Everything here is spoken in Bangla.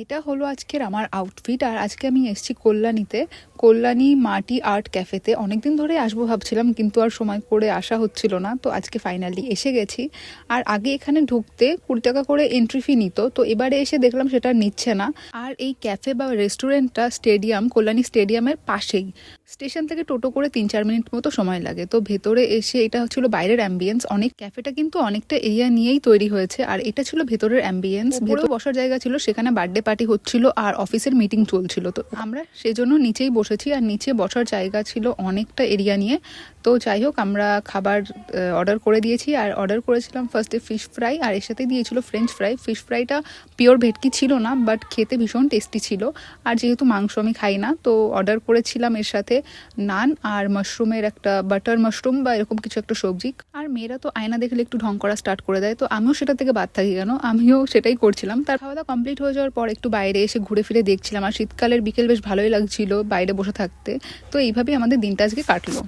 এটা হলো আজকের আমার আউটফিট। আর আজকে আমি এসেছি কল্যাণীতে, কল্যাণী মাটি আর্ট ক্যাফেতে। অনেকদিন ধরে আসবো ভাবছিলাম, কিন্তু আর সময় করে আসা হচ্ছিল না, তো আজকে ফাইনালি এসে গেছি। আর আগে এখানে ঢুকতে 20 টাকা করে এন্ট্রি ফি নিত, তো এবারে এসে দেখলাম সেটা নিচ্ছে না। আর এই ক্যাফে বা রেস্টুরেন্টটা কল্যাণী স্টেডিয়ামের পাশেই। স্টেশন থেকে টোটো করে 3-4 মিনিট মতো সময় লাগে। তো ভেতরে এসে, এটা হচ্ছিল বাইরের অ্যাম্বিয়েন্স। ক্যাফেটা কিন্তু অনেকটা এরিয়া নিয়েই তৈরি হয়েছে, আর এটা ছিল ভেতরের অ্যাম্বিয়েন্স। ভেতরে বসার জায়গা ছিল, সেখানে বার্থডে পার্টি হচ্ছিল আর অফিসের মিটিং চলছিল। তো আমরা সেজন্য নিচেই বসেছি, আর নিচে বসার জায়গা ছিল অনেকটা এরিয়া নিয়ে। তো যাই হোক, আমরা খাবার অর্ডার করে দিয়েছি। আর অর্ডার করেছিলাম ফার্স্টে ফিশ ফ্রাই, আর এর সাথে দিয়েছিল ফ্রেঞ্চ ফ্রাই। ফিশ ফ্রাইটা পিওর ভেটকি ছিল না, বাট খেতে ভীষণ টেস্টি ছিল। আর যেহেতু মাংস আমি খাই না, তো অর্ডার করেছিলাম এর সাথে নান আর মাশরুমের একটা বাটার মাশরুম বা এরকম কিছু একটা সবজি। আর মেয়েরা তো আয়না দেখলে একটু ঢং করা স্টার্ট করে দেয়, তো আমিও সেটা থেকে বাদ থাকি কেন, আমিও সেটাই করছিলাম। তার খাওয়া দাওয়া কমপ্লিট হয়ে যাওয়ার পর একটু বাইরে এসে ঘুরে ফিরে দেখছিলাম। আর শীতকালের বিকেল বেশ ভালোই লাগছিল বাইরে বসে থাকতে। তো এইভাবেই আমাদের দিনটা আজকে কাটলো।